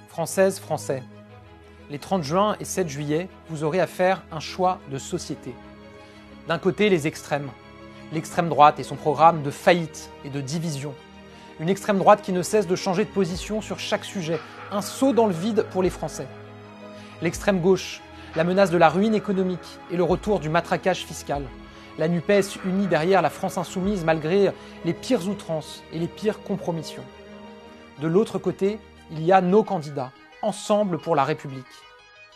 Françaises, Français, les 30 juin et 7 juillet, vous aurez à faire un choix de société. D'un côté, les extrêmes. L'extrême droite et son programme de faillite et de division. Une extrême droite qui ne cesse de changer de position sur chaque sujet. Un saut dans le vide pour les Français. L'extrême gauche, la menace de la ruine économique et le retour du matraquage fiscal. La NUPES unie derrière la France insoumise malgré les pires outrances et les pires compromissions. De l'autre côté, il y a nos candidats, ensemble pour la République.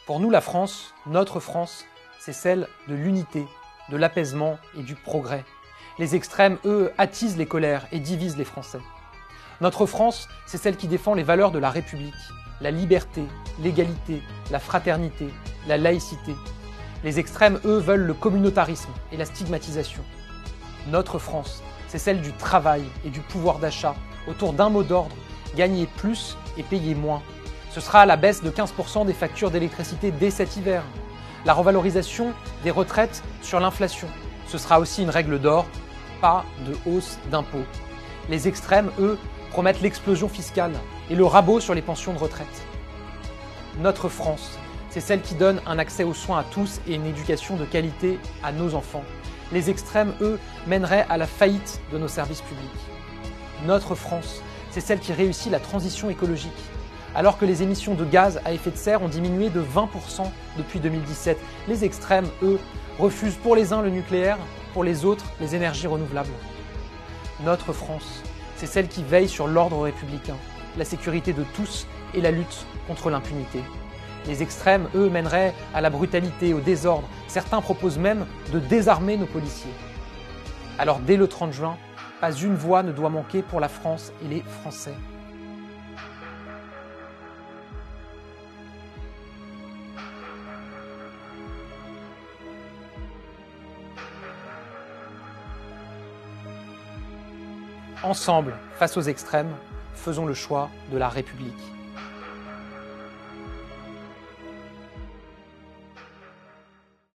Pour nous, la France, notre France, c'est celle de l'unité, de l'apaisement et du progrès. Les extrêmes, eux, attisent les colères et divisent les Français. Notre France, c'est celle qui défend les valeurs de la République, la liberté, l'égalité, la fraternité, la laïcité. Les extrêmes, eux, veulent le communautarisme et la stigmatisation. Notre France, c'est celle du travail et du pouvoir d'achat, autour d'un mot d'ordre, gagner plus et payer moins. Ce sera la baisse de 15% des factures d'électricité dès cet hiver. La revalorisation des retraites sur l'inflation. Ce sera aussi une règle d'or, pas de hausse d'impôts. Les extrêmes, eux, promettent l'explosion fiscale et le rabot sur les pensions de retraite. Notre France, c'est celle qui donne un accès aux soins à tous et une éducation de qualité à nos enfants. Les extrêmes, eux, mèneraient à la faillite de nos services publics. Notre France, c'est celle qui réussit la transition écologique, alors que les émissions de gaz à effet de serre ont diminué de 20% depuis 2017. Les extrêmes, eux, refusent pour les uns le nucléaire, pour les autres les énergies renouvelables. Notre France, c'est celle qui veille sur l'ordre républicain, la sécurité de tous et la lutte contre l'impunité. Les extrêmes, eux, mèneraient à la brutalité, au désordre. Certains proposent même de désarmer nos policiers. Alors dès le 30 juin, pas une voix ne doit manquer pour la France et les Français. Ensemble, face aux extrêmes, faisons le choix de la République.